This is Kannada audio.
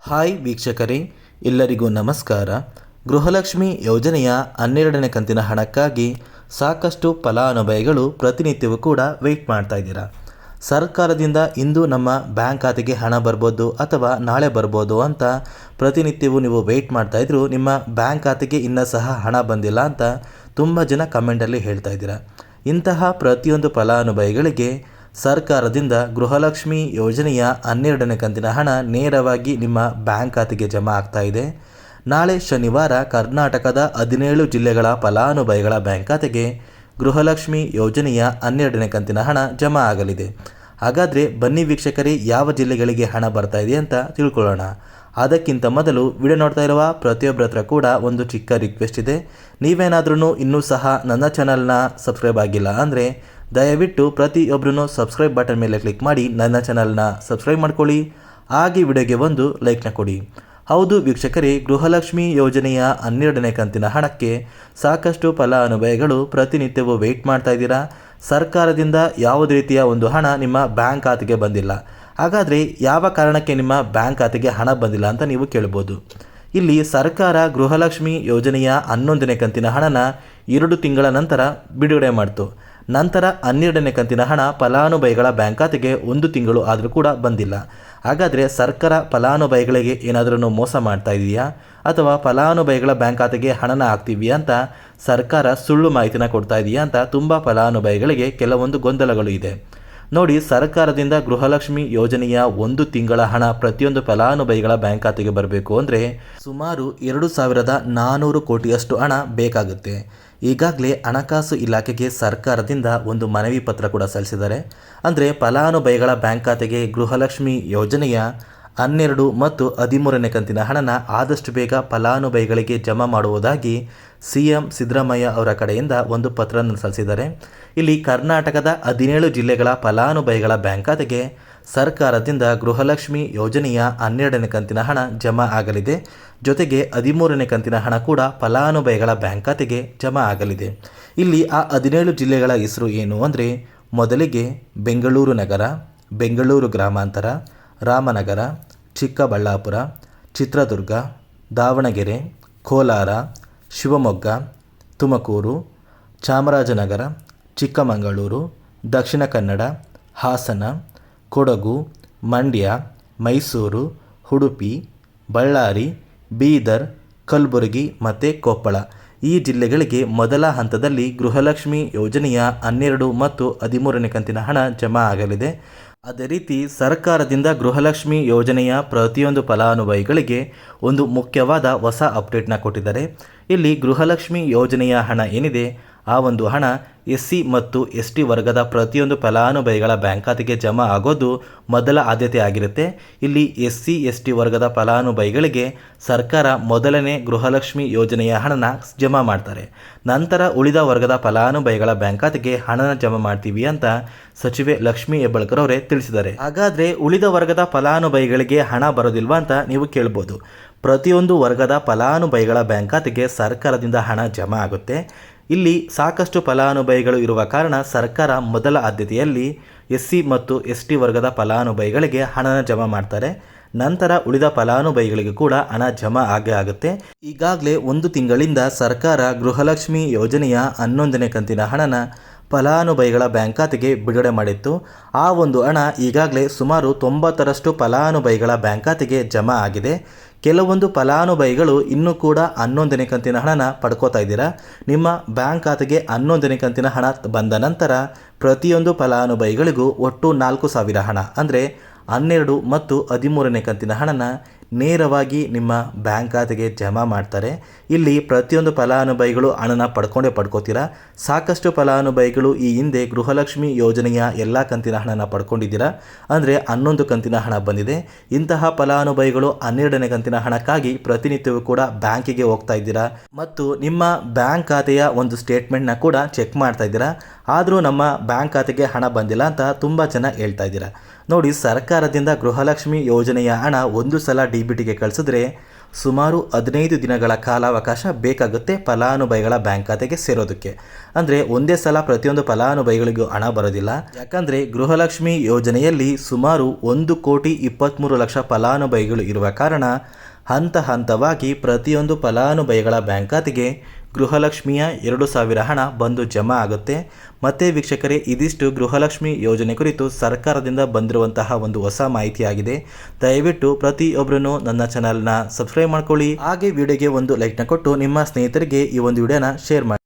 ಹಾಯ್ ವೀಕ್ಷಕರೇ, ಎಲ್ಲರಿಗೂ ನಮಸ್ಕಾರ. ಗೃಹಲಕ್ಷ್ಮಿ ಯೋಜನೆಯ 12ನೇ ಕಂತಿನ ಹಣಕ್ಕಾಗಿ ಸಾಕಷ್ಟು ಫಲಾನುಭವಿಗಳು ಪ್ರತಿನಿತ್ಯವೂ ಕೂಡ ವೆಯ್ಟ್ ಮಾಡ್ತಾ ಇದ್ದೀರಾ. ಸರ್ಕಾರದಿಂದ ಇಂದು ನಮ್ಮ ಬ್ಯಾಂಕ್ ಖಾತೆಗೆ ಹಣ ಬರ್ಬೋದು ಅಥವಾ ನಾಳೆ ಬರ್ಬೋದು ಅಂತ ಪ್ರತಿನಿತ್ಯವೂ ನೀವು ವೆಯ್ಟ್ ಮಾಡ್ತಾ ಇದ್ರು. ನಿಮ್ಮ ಬ್ಯಾಂಕ್ ಖಾತೆಗೆ ಇನ್ನೂ ಸಹ ಹಣ ಬಂದಿಲ್ಲ ಅಂತ ತುಂಬ ಜನ ಕಮೆಂಟಲ್ಲಿ ಹೇಳ್ತಾ ಇದ್ದೀರಾ. ಇಂತಹ ಪ್ರತಿಯೊಂದು ಫಲಾನುಭವಿಗಳಿಗೆ ಸರ್ಕಾರದಿಂದ ಗೃಹಲಕ್ಷ್ಮಿ ಯೋಜನೆಯ 12ನೇ ಕಂತಿನ ಹಣ ನೇರವಾಗಿ ನಿಮ್ಮ ಬ್ಯಾಂಕ್ ಖಾತೆಗೆ ಜಮಾ ಆಗ್ತಾ ಇದೆ. ನಾಳೆ ಶನಿವಾರ ಕರ್ನಾಟಕದ 17 ಜಿಲ್ಲೆಗಳ ಫಲಾನುಭವಿಗಳ ಬ್ಯಾಂಕ್ ಖಾತೆಗೆ ಗೃಹಲಕ್ಷ್ಮಿ ಯೋಜನೆಯ 12ನೇ ಕಂತಿನ ಹಣ ಜಮಾ ಆಗಲಿದೆ. ಹಾಗಾದರೆ ಬನ್ನಿ ವೀಕ್ಷಕರೇ, ಯಾವ ಜಿಲ್ಲೆಗಳಿಗೆ ಹಣ ಬರ್ತಾ ಇದೆ ಅಂತ ತಿಳ್ಕೊಳ್ಳೋಣ. ಅದಕ್ಕಿಂತ ಮೊದಲು ವಿಡಿಯೋ ನೋಡ್ತಾ ಇರುವ ಪ್ರತಿಯೊಬ್ಬರ ಹತ್ರ ಕೂಡ ಒಂದು ಚಿಕ್ಕ ರಿಕ್ವೆಸ್ಟ್ ಇದೆ. ನೀವೇನಾದ್ರೂ ಇನ್ನೂ ಸಹ ನನ್ನ ಚಾನಲ್ನ ಸಬ್ಸ್ಕ್ರೈಬ್ ಆಗಿಲ್ಲ ಅಂದರೆ ದಯವಿಟ್ಟು ಪ್ರತಿಯೊಬ್ಬರೂ ಸಬ್ಸ್ಕ್ರೈಬ್ ಬಟನ್ ಮೇಲೆ ಕ್ಲಿಕ್ ಮಾಡಿ ನನ್ನ ಚಾನಲ್ನ ಸಬ್ಸ್ಕ್ರೈಬ್ ಮಾಡ್ಕೊಳ್ಳಿ. ಹಾಗೆ ವಿಡಿಯೋಗೆ ಒಂದು ಲೈಕ್ನ ಕೊಡಿ. ಹೌದು ವೀಕ್ಷಕರೇ, ಗೃಹಲಕ್ಷ್ಮಿ ಯೋಜನೆಯ 12ನೇ ಕಂತಿನ ಹಣಕ್ಕೆ ಸಾಕಷ್ಟು ಫಲಾನುಭವಿಗಳು ಪ್ರತಿನಿತ್ಯವೂ ವೆಯ್ಟ್ ಮಾಡ್ತಾ ಇದ್ದೀರಾ. ಸರ್ಕಾರದಿಂದ ಯಾವುದೇ ರೀತಿಯ ಒಂದು ಹಣ ನಿಮ್ಮ ಬ್ಯಾಂಕ್ ಖಾತೆಗೆ ಬಂದಿಲ್ಲ. ಹಾಗಾದರೆ ಯಾವ ಕಾರಣಕ್ಕೆ ನಿಮ್ಮ ಬ್ಯಾಂಕ್ ಖಾತೆಗೆ ಹಣ ಬಂದಿಲ್ಲ ಅಂತ ನೀವು ಕೇಳ್ಬೋದು. ಇಲ್ಲಿ ಸರ್ಕಾರ ಗೃಹಲಕ್ಷ್ಮಿ ಯೋಜನೆಯ 11ನೇ ಕಂತಿನ ಹಣನ 2 ತಿಂಗಳ ನಂತರ ಬಿಡುಗಡೆ ಮಾಡಿತು. ನಂತರ 12ನೇ ಕಂತಿನ ಹಣ ಫಲಾನುಭವಿಗಳ ಬ್ಯಾಂಕ್ ಖಾತೆಗೆ 1 ತಿಂಗಳು ಆದರೂ ಕೂಡ ಬಂದಿಲ್ಲ. ಹಾಗಾದರೆ ಸರ್ಕಾರ ಫಲಾನುಭವಿಗಳಿಗೆ ಏನಾದರೂ ಮೋಸ ಮಾಡ್ತಾ ಇದೆಯಾ ಅಥವಾ ಫಲಾನುಭವಿಗಳ ಬ್ಯಾಂಕ್ ಖಾತೆಗೆ ಹಣನ ಹಾಕ್ತೀವಿ ಅಂತ ಸರ್ಕಾರ ಸುಳ್ಳು ಮಾಹಿತಿನ ಕೊಡ್ತಾ ಇದೆಯಾ ಅಂತ ತುಂಬ ಫಲಾನುಭವಿಗಳಿಗೆ ಕೆಲವೊಂದು ಗೊಂದಲಗಳು ಇದೆ. ನೋಡಿ, ಸರ್ಕಾರದಿಂದ ಗೃಹಲಕ್ಷ್ಮಿ ಯೋಜನೆಯ 1 ತಿಂಗಳ ಹಣ ಪ್ರತಿಯೊಂದು ಫಲಾನುಭವಿಗಳ ಬ್ಯಾಂಕ್ ಖಾತೆಗೆ ಬರಬೇಕು ಅಂದರೆ ಸುಮಾರು 2400 ಕೋಟಿಯಷ್ಟು ಹಣ ಬೇಕಾಗುತ್ತೆ. ಈಗಾಗಲೇ ಹಣಕಾಸು ಇಲಾಖೆಗೆ ಸರ್ಕಾರದಿಂದ ಒಂದು ಮನವಿ ಪತ್ರ ಕೂಡ ಸಲ್ಲಿಸಿದ್ದಾರೆ. ಅಂದರೆ ಫಲಾನುಭವಿಗಳ ಬ್ಯಾಂಕ್ ಖಾತೆಗೆ ಗೃಹಲಕ್ಷ್ಮಿ ಯೋಜನೆಯ 12 ಮತ್ತು 13ನೇ ಕಂತಿನ ಹಣನ ಆದಷ್ಟು ಬೇಗ ಫಲಾನುಭವಿಗಳಿಗೆ ಜಮಾ ಮಾಡುವುದಾಗಿ CM ಸಿದ್ದರಾಮಯ್ಯ ಅವರ ಕಡೆಯಿಂದ ಒಂದು ಪತ್ರವನ್ನು ಸಲ್ಲಿಸಿದ್ದಾರೆ. ಇಲ್ಲಿ ಕರ್ನಾಟಕದ 17 ಜಿಲ್ಲೆಗಳ ಫಲಾನುಭವಿಗಳ ಬ್ಯಾಂಕ್ ಖಾತೆಗೆ ಸರ್ಕಾರದಿಂದ ಗೃಹಲಕ್ಷ್ಮಿ ಯೋಜನೆಯ 12ನೇ ಕಂತಿನ ಹಣ ಜಮಾ ಆಗಲಿದೆ. ಜೊತೆಗೆ 13ನೇ ಕಂತಿನ ಹಣ ಕೂಡ ಫಲಾನುಭವಿಗಳ ಬ್ಯಾಂಕ್ ಖಾತೆಗೆ ಜಮಾ ಆಗಲಿದೆ. ಇಲ್ಲಿ ಆ 17 ಜಿಲ್ಲೆಗಳ ಹೆಸರು ಏನು ಅಂದರೆ, ಮೊದಲಿಗೆ ಬೆಂಗಳೂರು ನಗರ, ಬೆಂಗಳೂರು ಗ್ರಾಮಾಂತರ, ರಾಮನಗರ, ಚಿಕ್ಕಬಳ್ಳಾಪುರ, ಚಿತ್ರದುರ್ಗ, ದಾವಣಗೆರೆ, ಕೋಲಾರ, ಶಿವಮೊಗ್ಗ, ತುಮಕೂರು, ಚಾಮರಾಜನಗರ, ಚಿಕ್ಕಮಗಳೂರು, ದಕ್ಷಿಣ ಕನ್ನಡ, ಹಾಸನ, ಕೊಡಗು, ಮಂಡ್ಯ, ಮೈಸೂರು, ಉಡುಪಿ, ಬಳ್ಳಾರಿ, ಬೀದರ್, ಕಲಬುರಗಿ ಮತ್ತು ಕೊಪ್ಪಳ ಈ ಜಿಲ್ಲೆಗಳಿಗೆ ಮೊದಲ ಹಂತದಲ್ಲಿ ಗೃಹಲಕ್ಷ್ಮಿ ಯೋಜನೆಯ 12 ಮತ್ತು 13ನೇ ಕಂತಿನ ಹಣ ಜಮಾ ಆಗಲಿದೆ. ಅದೇ ರೀತಿ ಸರ್ಕಾರದಿಂದ ಗೃಹಲಕ್ಷ್ಮಿ ಯೋಜನೆಯ ಪ್ರತಿಯೊಂದು ಫಲಾನುಭವಿಗಳಿಗೆ ಒಂದು ಮುಖ್ಯವಾದ ಹೊಸ ಅಪ್ಡೇಟ್ನ ಕೊಟ್ಟಿದ್ದಾರೆ. ಇಲ್ಲಿ ಗೃಹಲಕ್ಷ್ಮಿ ಯೋಜನೆಯ ಹಣ ಏನಿದೆ ಆ ಒಂದು ಹಣ SC ಮತ್ತು ST ವರ್ಗದ ಪ್ರತಿಯೊಂದು ಫಲಾನುಭವಿಗಳ ಬ್ಯಾಂಕ್ ಖಾತೆಗೆ ಜಮಾ ಆಗೋದು ಮೊದಲ ಆದ್ಯತೆ ಆಗಿರುತ್ತೆ. ಇಲ್ಲಿ SC ST ವರ್ಗದ ಫಲಾನುಭವಿಗಳಿಗೆ ಸರ್ಕಾರ ಮೊದಲನೇ ಗೃಹಲಕ್ಷ್ಮಿ ಯೋಜನೆಯ ಹಣನ ಜಮಾ ಮಾಡ್ತಾರೆ. ನಂತರ ಉಳಿದ ವರ್ಗದ ಫಲಾನುಭವಿಗಳ ಬ್ಯಾಂಕ್ ಖಾತೆಗೆ ಹಣನ ಜಮಾ ಮಾಡ್ತೀವಿ ಅಂತ ಸಚಿವೆ ಲಕ್ಷ್ಮೀ ಹೆಬ್ಬಾಳ್ಕರ್ ಅವರೇ ತಿಳಿಸಿದ್ದಾರೆ. ಹಾಗಾದರೆ ಉಳಿದ ವರ್ಗದ ಫಲಾನುಭವಿಗಳಿಗೆ ಹಣ ಬರೋದಿಲ್ವಾ ಅಂತ ನೀವು ಕೇಳ್ಬೋದು. ಪ್ರತಿಯೊಂದು ವರ್ಗದ ಫಲಾನುಭವಿಗಳ ಬ್ಯಾಂಕ್ ಖಾತೆಗೆ ಸರ್ಕಾರದಿಂದ ಹಣ ಜಮಾ ಆಗುತ್ತೆ. ಇಲ್ಲಿ ಸಾಕಷ್ಟು ಫಲಾನುಭವಿಗಳು ಇರುವ ಕಾರಣ ಸರ್ಕಾರ ಮೊದಲ ಆದ್ಯತೆಯಲ್ಲಿ SC ಮತ್ತು ST ವರ್ಗದ ಫಲಾನುಭವಿಗಳಿಗೆ ಹಣನ ಜಮಾ ಮಾಡ್ತಾರೆ. ನಂತರ ಉಳಿದ ಫಲಾನುಭವಿಗಳಿಗೆ ಕೂಡ ಹಣ ಜಮಾ ಆಗೇ ಆಗುತ್ತೆ. ಈಗಾಗಲೇ 1 ತಿಂಗಳಿಂದ ಸರ್ಕಾರ ಗೃಹಲಕ್ಷ್ಮಿ ಯೋಜನೆಯ 11ನೇ ಕಂತಿನ ಹಣನ ಫಲಾನುಭವಿಗಳ ಬ್ಯಾಂಕ್ ಖಾತೆಗೆ ಬಿಡುಗಡೆ ಮಾಡಿತ್ತು. ಆ ಒಂದು ಹಣ ಈಗಾಗಲೇ ಸುಮಾರು 90ರಷ್ಟು ಫಲಾನುಭವಿಗಳ ಬ್ಯಾಂಕ್ ಖಾತೆಗೆ ಜಮಾ ಆಗಿದೆ. ಕೆಲವೊಂದು ಫಲಾನುಭವಿಗಳು ಇನ್ನೂ ಕೂಡ 11ನೇ ಕಂತಿನ ಹಣನ ಪಡ್ಕೋತಾ ಇದ್ದೀರಾ. ನಿಮ್ಮ ಬ್ಯಾಂಕ್ ಖಾತೆಗೆ 11ನೇ ಕಂತಿನ ಹಣ ಬಂದ ನಂತರ ಪ್ರತಿಯೊಂದು ಫಲಾನುಭವಿಗಳಿಗೂ ಒಟ್ಟು 4,000 ಹಣ ಅಂದರೆ 12 ಮತ್ತು 13ನೇ ಕಂತಿನ ಹಣನ ನೇರವಾಗಿ ನಿಮ್ಮ ಬ್ಯಾಂಕ್ ಖಾತೆಗೆ ಜಮಾ ಮಾಡ್ತಾರೆ. ಇಲ್ಲಿ ಪ್ರತಿಯೊಂದು ಫಲಾನುಭವಿಗಳು ಹಣನ ಪಡ್ಕೋತೀರಾ. ಸಾಕಷ್ಟು ಫಲಾನುಭವಿಗಳು ಈ ಹಿಂದೆ ಗೃಹಲಕ್ಷ್ಮಿ ಯೋಜನೆಯ ಎಲ್ಲ ಕಂತಿನ ಹಣನ ಪಡ್ಕೊಂಡಿದ್ದೀರಾ. ಅಂದರೆ 11 ಕಂತಿನ ಹಣ ಬಂದಿದೆ. ಇಂತಹ ಫಲಾನುಭವಿಗಳು 12ನೇ ಕಂತಿನ ಹಣಕ್ಕಾಗಿ ಪ್ರತಿನಿತ್ಯವೂ ಕೂಡ ಬ್ಯಾಂಕಿಗೆ ಹೋಗ್ತಾ ಇದ್ದೀರಾ ಮತ್ತು ನಿಮ್ಮ ಬ್ಯಾಂಕ್ ಖಾತೆಯ ಒಂದು ಸ್ಟೇಟ್ಮೆಂಟ್ನ ಕೂಡ ಚೆಕ್ ಮಾಡ್ತಾ ಇದ್ದೀರಾ. ಆದರೂ ನಮ್ಮ ಬ್ಯಾಂಕ್ ಖಾತೆಗೆ ಹಣ ಬಂದಿಲ್ಲ ಅಂತ ತುಂಬ ಜನ ಹೇಳ್ತಾ ಇದ್ದೀರಾ. ನೋಡಿ, ಸರ್ಕಾರದಿಂದ ಗೃಹಲಕ್ಷ್ಮಿ ಯೋಜನೆಯ ಹಣ ಒಂದು ಸಲ DBTಗೆ ಕಳಿಸಿದ್ರೆ ಸುಮಾರು 15 ದಿನಗಳ ಕಾಲಾವಕಾಶ ಬೇಕಾಗುತ್ತೆ ಫಲಾನುಭವಿಗಳ ಬ್ಯಾಂಕ್ ಖಾತೆಗೆ ಸೇರೋದಕ್ಕೆ. ಅಂದರೆ ಒಂದೇ ಸಲ ಪ್ರತಿಯೊಂದು ಫಲಾನುಭವಿಗಳಿಗೂ ಹಣ ಬರೋದಿಲ್ಲ. ಯಾಕಂದರೆ ಗೃಹಲಕ್ಷ್ಮಿ ಯೋಜನೆಯಲ್ಲಿ ಸುಮಾರು 1,23,00,000 ಫಲಾನುಭವಿಗಳು ಇರುವ ಕಾರಣ ಹಂತ ಹಂತವಾಗಿ ಪ್ರತಿಯೊಂದು ಫಲಾನುಭವಿಗಳ ಬ್ಯಾಂಕ್ ಖಾತೆಗೆ ಗೃಹಲಕ್ಷ್ಮಿಯ 2,000 ಹಣ ಬಂದು ಜಮಾ ಆಗುತ್ತೆ. ಮತ್ತೆ ವೀಕ್ಷಕರೇ, ಇದಿಷ್ಟು ಗೃಹಲಕ್ಷ್ಮಿ ಯೋಜನೆ ಕುರಿತು ಸರ್ಕಾರದಿಂದ ಬಂದಿರುವಂತಹ ಒಂದು ಹೊಸ ಮಾಹಿತಿಯಾಗಿದೆ. ದಯವಿಟ್ಟು ಪ್ರತಿಯೊಬ್ಬರೂ ನನ್ನ ಚಾನಲ್ನ ಸಬ್ಸ್ಕ್ರೈಬ್ ಮಾಡ್ಕೊಳ್ಳಿ. ಹಾಗೆ ವಿಡಿಯೋಗೆ ಒಂದು ಲೈಕ್ನ ಕೊಟ್ಟು ನಿಮ್ಮ ಸ್ನೇಹಿತರಿಗೆ ಈ ಒಂದು ವಿಡಿಯೋನ ಶೇರ್ ಮಾಡಿ.